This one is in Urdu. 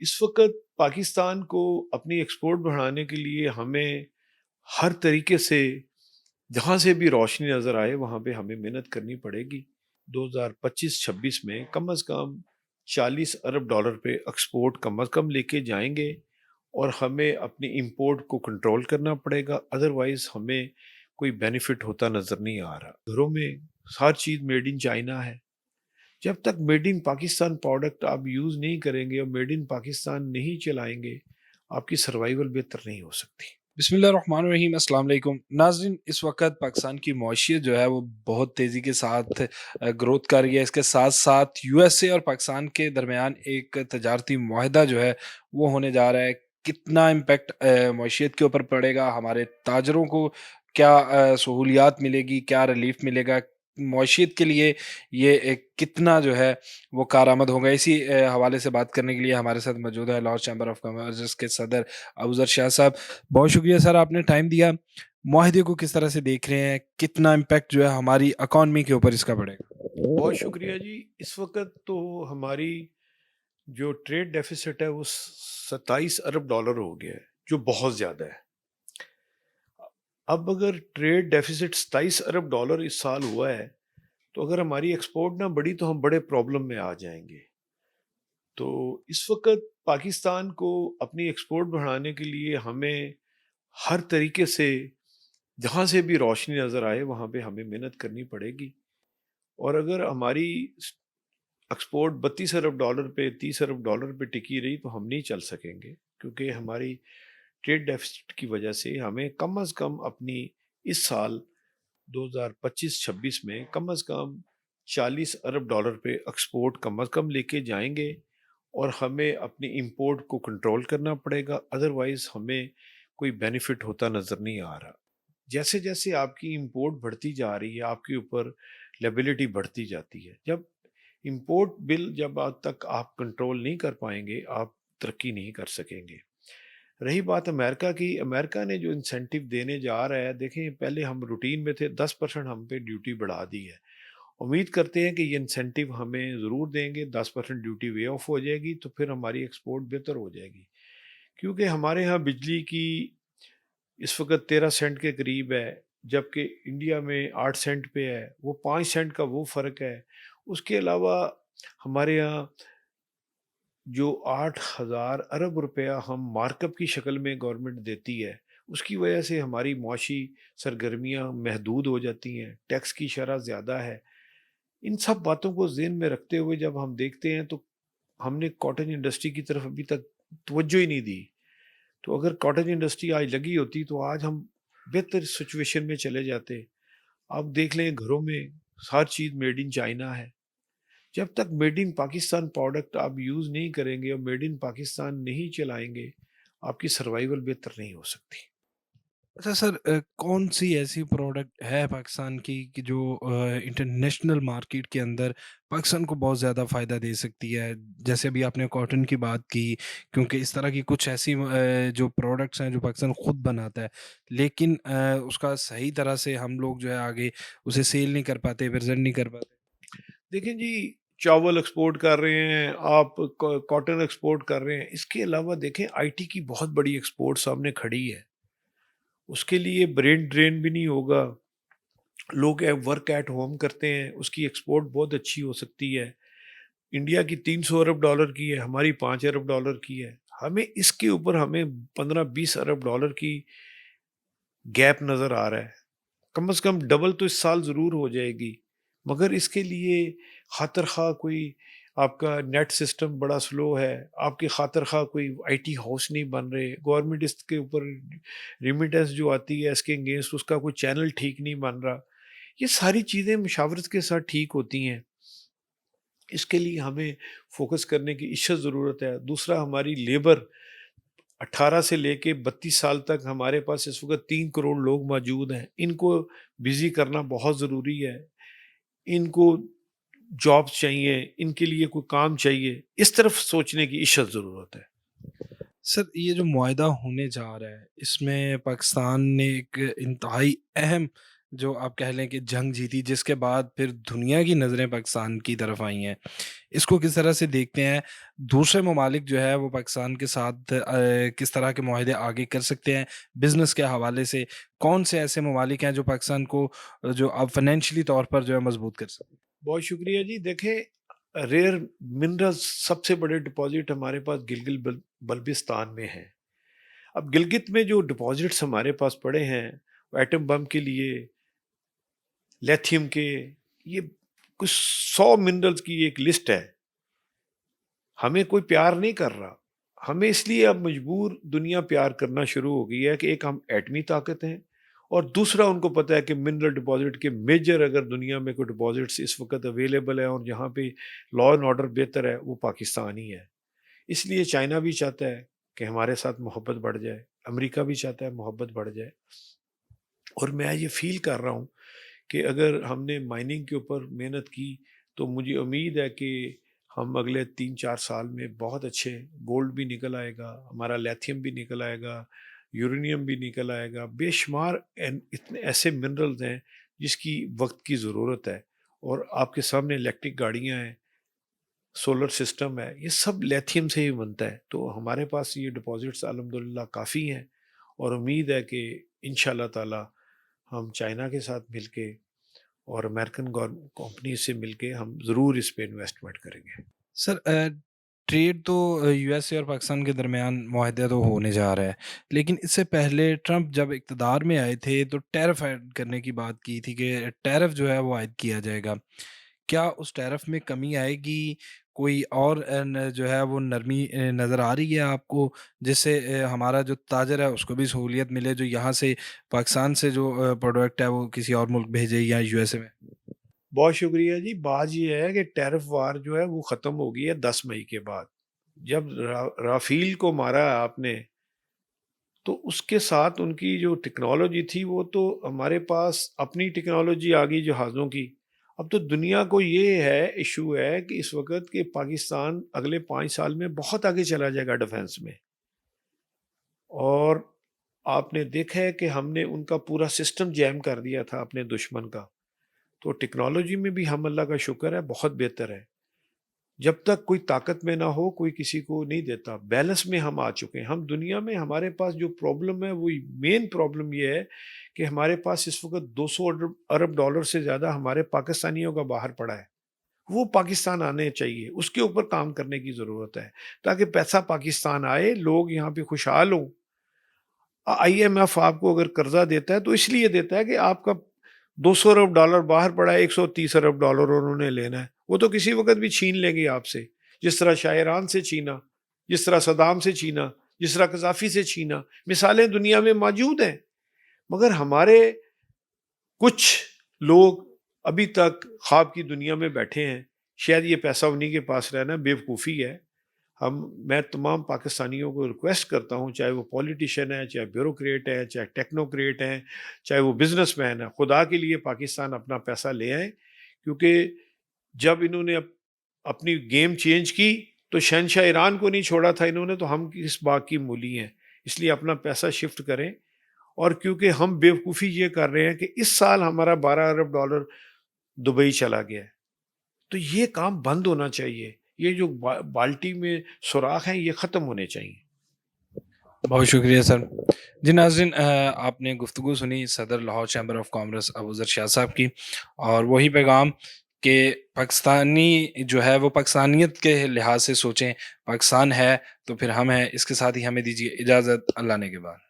اس وقت پاکستان کو اپنی ایکسپورٹ بڑھانے کے لیے ہمیں ہر طریقے سے جہاں سے بھی روشنی نظر آئے وہاں پہ ہمیں محنت کرنی پڑے گی۔ 2025-26 میں کم از کم 40 ارب ڈالر پہ ایکسپورٹ کم از کم لے کے جائیں گے، اور ہمیں اپنی امپورٹ کو کنٹرول کرنا پڑے گا، ادروائز ہمیں کوئی بینیفٹ ہوتا نظر نہیں آ رہا۔ گھروں میں ہر چیز میڈ ان چائنا ہے۔ جب تک میڈ ان پاکستان پروڈکٹ آپ یوز نہیں کریں گے اور میڈ ان پاکستان نہیں چلائیں گے، آپ کی سروائیول بہتر نہیں ہو سکتی۔ بسم اللہ الرحمن الرحیم۔ السلام علیکم ناظرین، اس وقت پاکستان کی معیشت جو ہے وہ بہت تیزی کے ساتھ گروتھ کر رہی ہے۔ اس کے ساتھ ساتھ یو ایس اے اور پاکستان کے درمیان ایک تجارتی معاہدہ جو ہے وہ ہونے جا رہا ہے۔ کتنا امپیکٹ معیشت کے اوپر پڑے گا، ہمارے تاجروں کو کیا سہولیات ملے گی، کیا ریلیف ملے گا، معیشت کے لیے یہ کتنا جو ہے وہ کارآمد ہوگا، اسی حوالے سے بات کرنے کے لیے ہمارے ساتھ موجود ہے لاہور چیمبر آف کامرس کے صدر ابوذر شاہ صاحب۔ بہت شکریہ سر، آپ نے ٹائم دیا۔ معاہدے کو کس طرح سے دیکھ رہے ہیں، کتنا امپیکٹ جو ہے ہماری اکانومی کے اوپر اس کا پڑے گا؟ بہت شکریہ جی۔ اس وقت تو ہماری جو ٹریڈ ڈیفیسٹ ہے وہ 27 ارب ڈالر ہو گیا ہے، جو بہت زیادہ ہے۔ اب اگر ٹریڈ ڈیفیسٹ 27 ارب ڈالر اس سال ہوا ہے تو اگر ہماری ایکسپورٹ نہ بڑھی تو ہم بڑے پرابلم میں آ جائیں گے۔ تو اس وقت پاکستان کو اپنی ایکسپورٹ بڑھانے کے لیے ہمیں ہر طریقے سے جہاں سے بھی روشنی نظر آئے وہاں پہ ہمیں محنت کرنی پڑے گی، اور اگر ہماری ایکسپورٹ 32 ارب ڈالر پہ 30 ارب ڈالر پہ ٹکی رہی تو ہم نہیں چل سکیں گے، کیونکہ ہماری ٹریڈ ڈیفیسٹ کی وجہ سے ہمیں کم از کم اپنی اس سال 2025-26 میں کم از کم 40 ارب ڈالر پہ ایکسپورٹ کم از کم لے کے جائیں گے، اور ہمیں اپنی امپورٹ کو کنٹرول کرنا پڑے گا، ادروائز ہمیں کوئی بینیفٹ ہوتا نظر نہیں آ رہا۔ جیسے جیسے آپ کی امپورٹ بڑھتی جا رہی ہے آپ کے اوپر لیبلٹی بڑھتی جاتی ہے۔ جب امپورٹ بل جب آج تک آپ کنٹرول نہیں کر پائیں گے آپ ترقی نہیں کر سکیں گے۔ رہی بات امریکہ کی، امریکہ نے جو انسینٹیو دینے جا رہا ہے، دیکھیں پہلے ہم روٹین میں تھے، 10% ہم پہ ڈیوٹی بڑھا دی ہے۔ امید کرتے ہیں کہ یہ انسینٹیو ہمیں ضرور دیں گے، 10% ڈیوٹی وے آف ہو جائے گی تو پھر ہماری ایکسپورٹ بہتر ہو جائے گی، کیونکہ ہمارے ہاں بجلی کی اس وقت 13 سینٹ کے قریب ہے، جبکہ انڈیا میں 8 سینٹ پہ ہے، وہ 5 سینٹ کا وہ فرق ہے۔ اس کے علاوہ ہمارے ہاں جو 8,000 ارب روپیہ ہم مارک اپ کی شکل میں گورنمنٹ دیتی ہے، اس کی وجہ سے ہماری معاشی سرگرمیاں محدود ہو جاتی ہیں، ٹیکس کی شرح زیادہ ہے۔ ان سب باتوں کو ذہن میں رکھتے ہوئے جب ہم دیکھتے ہیں تو ہم نے کاٹن انڈسٹری کی طرف ابھی تک توجہ ہی نہیں دی۔ تو اگر کاٹن انڈسٹری آج لگی ہوتی تو آج ہم بہتر سچویشن میں چلے جاتے۔ آپ دیکھ لیں گھروں میں ہر چیز میڈ ان چائنا ہے۔ جب تک میڈ ان پاکستان پروڈکٹ آپ یوز نہیں کریں گے اور میڈ ان پاکستان نہیں چلائیں گے، آپ کی سروائیول بہتر نہیں ہو سکتی۔ اچھا سر، کون سی ایسی پروڈکٹ ہے پاکستان کی کہ جو انٹرنیشنل مارکیٹ کے اندر پاکستان کو بہت زیادہ فائدہ دے سکتی ہے؟ جیسے ابھی آپ نے کاٹن کی بات کی، کیونکہ اس طرح کی کچھ ایسی جو پروڈکٹس ہیں جو پاکستان خود بناتا ہے، لیکن اس کا صحیح طرح سے ہم لوگ جو ہے آگے اسے سیل نہیں کر پاتے، پریزنٹ نہیں کر پاتے۔ دیکھیں جی، چاول ایکسپورٹ کر رہے ہیں آپ، کاٹن ایکسپورٹ کر رہے ہیں، اس کے علاوہ دیکھیں آئی ٹی کی بہت بڑی ایکسپورٹ سامنے کھڑی ہے۔ اس کے لیے برین ڈرین بھی نہیں ہوگا، لوگ ورک ایٹ ہوم کرتے ہیں، اس کی ایکسپورٹ بہت اچھی ہو سکتی ہے۔ انڈیا کی 300 ارب ڈالر کی ہے، ہماری 5 ارب ڈالر کی ہے۔ ہمیں اس کے اوپر ہمیں 15-20 ارب ڈالر کی گیپ نظر آ رہا ہے، کم از کم ڈبل تو اس سال ضرور ہو جائے گی، مگر اس کے لیے خاطر خواہ کوئی آپ کا نیٹ سسٹم بڑا سلو ہے، آپ کے خاطر خواہ کوئی آئی ٹی ہاؤس نہیں بن رہے، گورنمنٹ اس کے اوپر ریمیٹنس جو آتی ہے اس کے اگینسٹ اس کا کوئی چینل ٹھیک نہیں بن رہا۔ یہ ساری چیزیں مشاورت کے ساتھ ٹھیک ہوتی ہیں، اس کے لیے ہمیں فوکس کرنے کی اشد ضرورت ہے۔ دوسرا، ہماری لیبر 18 سے لے کے 32 سال تک ہمارے پاس اس وقت 3 کروڑ لوگ موجود ہیں، ان کو بزی کرنا بہت ضروری ہے۔ ان کو جابس چاہیے، ان کے لیے کوئی کام چاہیے، اس طرف سوچنے کی اشد ضرورت ہے۔ سر، یہ جو معاہدہ ہونے جا رہا ہے اس میں پاکستان نے ایک انتہائی اہم جو آپ کہہ لیں کہ جنگ جیتی جس کے بعد پھر دنیا کی نظریں پاکستان کی طرف آئی ہیں، اس کو کس طرح سے دیکھتے ہیں؟ دوسرے ممالک جو ہے وہ پاکستان کے ساتھ کس طرح کے معاہدے آگے کر سکتے ہیں بزنس کے حوالے سے؟ کون سے ایسے ممالک ہیں جو پاکستان کو جو اب فائنینشلی طور پر جو ہے مضبوط کر سکتے ہیں؟ بہت شکریہ جی، دیکھیں ریئر منرلز سب سے بڑے ڈپازٹ ہمارے پاس گلگت بلبستان میں ہیں۔ اب گلگت میں جو ڈپازٹس ہمارے پاس پڑے ہیں، ایٹم بم کے لیے، لیتھیم کے، یہ کچھ 100 منرلز کی ایک لسٹ ہے۔ ہمیں کوئی پیار نہیں کر رہا، ہمیں اس لیے اب مجبور دنیا پیار کرنا شروع ہو گئی ہے کہ ایک ہم ایٹمی طاقت ہیں، اور دوسرا ان کو پتہ ہے کہ منرل ڈپازٹ کے میجر اگر دنیا میں کوئی ڈپازٹس اس وقت اویلیبل ہیں اور جہاں پہ لا اینڈ آرڈر بہتر ہے وہ پاکستان ہی ہے۔ اس لیے چائنا بھی چاہتا ہے کہ ہمارے ساتھ محبت بڑھ جائے، امریکہ بھی چاہتا ہے محبت بڑھ جائے، اور میں یہ فیل کر رہا ہوں کہ اگر ہم نے مائننگ کے اوپر محنت کی تو مجھے امید ہے کہ ہم اگلے 3-4 سال میں بہت اچھے گولڈ بھی نکل آئے گا، ہمارا لیتھیم بھی نکل آئے گا، یورینیم بھی نکل آئے گا، بے شمار اتنے ایسے منرلز ہیں جس کی وقت کی ضرورت ہے۔ اور آپ کے سامنے الیکٹرک گاڑیاں ہیں، سولر سسٹم ہے، یہ سب لیتھیم سے ہی بنتا ہے، تو ہمارے پاس یہ ڈپازٹس الحمدللہ کافی ہیں، اور امید ہے کہ انشاءاللہ تعالی ہم چائنا کے ساتھ مل کے اور امریکن کمپنی سے مل کے ہم ضرور اس پہ انویسٹمنٹ کریں گے۔ سر ٹریڈ تو یو ایس اے اور پاکستان کے درمیان معاہدہ تو ہونے جا رہا ہے، لیکن اس سے پہلے ٹرمپ جب اقتدار میں آئے تھے تو ٹیرف عائد کرنے کی بات کی تھی کہ ٹیرف جو ہے وہ عائد کیا جائے گا۔ کیا اس ٹیرف میں کمی آئے گی؟ کوئی اور جو ہے وہ نرمی نظر آ رہی ہے آپ کو جس سے ہمارا جو تاجر ہے اس کو بھی سہولیت ملے جو یہاں سے پاکستان سے جو پروڈکٹ ہے وہ کسی اور ملک بھیجے یا یو ایس اے میں؟ بہت شکریہ جی، بات یہ ہے کہ ٹیرف وار جو ہے وہ ختم ہو گئی ہے 10 مئی کے بعد۔ جب رافیل کو مارا آپ نے تو اس کے ساتھ ان کی جو ٹیکنالوجی تھی وہ تو ہمارے پاس اپنی ٹیکنالوجی آ گئی جہازوں کی۔ اب تو دنیا کو یہ ہے ایشو ہے کہ اس وقت کہ پاکستان اگلے 5 سال میں بہت آگے چلا جائے گا ڈیفنس میں، اور آپ نے دیکھا ہے کہ ہم نے ان کا پورا سسٹم جیم کر دیا تھا اپنے دشمن کا، تو ٹیکنالوجی میں بھی ہم اللہ کا شکر ہے بہت بہتر ہے۔ جب تک کوئی طاقت میں نہ ہو کوئی کسی کو نہیں دیتا، بیلنس میں ہم آ چکے ہیں۔ ہم دنیا میں ہمارے پاس جو پرابلم ہے وہ مین پرابلم یہ ہے کہ ہمارے پاس اس وقت 200 ارب ڈالر سے زیادہ ہمارے پاکستانیوں کا باہر پڑا ہے، وہ پاکستان آنے چاہیے، اس کے اوپر کام کرنے کی ضرورت ہے تاکہ پیسہ پاکستان آئے، لوگ یہاں پہ خوشحال ہوں۔ آئی ایم ایف آپ کو اگر قرضہ دیتا ہے تو اس لیے دیتا ہے کہ آپ کا 200 ارب ڈالر باہر پڑا ہے، 130 ارب ڈالر انہوں نے لینا ہے، وہ تو کسی وقت بھی چھین لیں گے آپ سے، جس طرح شاعران سے چھینا، جس طرح صدام سے چھینا، جس طرح قذافی سے چھینا، مثالیں دنیا میں موجود ہیں۔ مگر ہمارے کچھ لوگ ابھی تک خواب کی دنیا میں بیٹھے ہیں، شاید یہ پیسہ انہی کے پاس رہنا بیوقوفی ہے۔ میں تمام پاکستانیوں کو ریکویسٹ کرتا ہوں، چاہے وہ پولیٹیشین ہے، چاہے بیوروکریٹ ہے، چاہے ٹیکنوکریٹ ہیں، چاہے وہ بزنس مین ہے، خدا کے لیے پاکستان اپنا پیسہ لے آئیں، کیونکہ جب انہوں نے اپنی گیم چینج کی تو شہنشاہ ایران کو نہیں چھوڑا تھا انہوں نے، تو ہم کس بات کی مولی ہیں؟ اس لیے اپنا پیسہ شفٹ کریں، اور کیونکہ ہم بیوقوفی یہ کر رہے ہیں کہ اس سال ہمارا 12 ارب ڈالر دبئی چلا گیا ہے، تو یہ کام بند ہونا چاہیے، یہ جو بالٹی میں سوراخ ہیں یہ ختم ہونے چاہیے۔ بہت شکریہ سر۔ جی ناظرین، آپ نے گفتگو سنی صدر Lahore chamber of commerce Abuzar Shah Sahib کی، اور وہی پیغام کہ پاکستانی جو ہے وہ پاکستانیت کے لحاظ سے سوچیں، پاکستان ہے تو پھر ہم ہیں۔ اس کے ساتھ ہی ہمیں دیجیے اجازت، اللہ نے کے بعد۔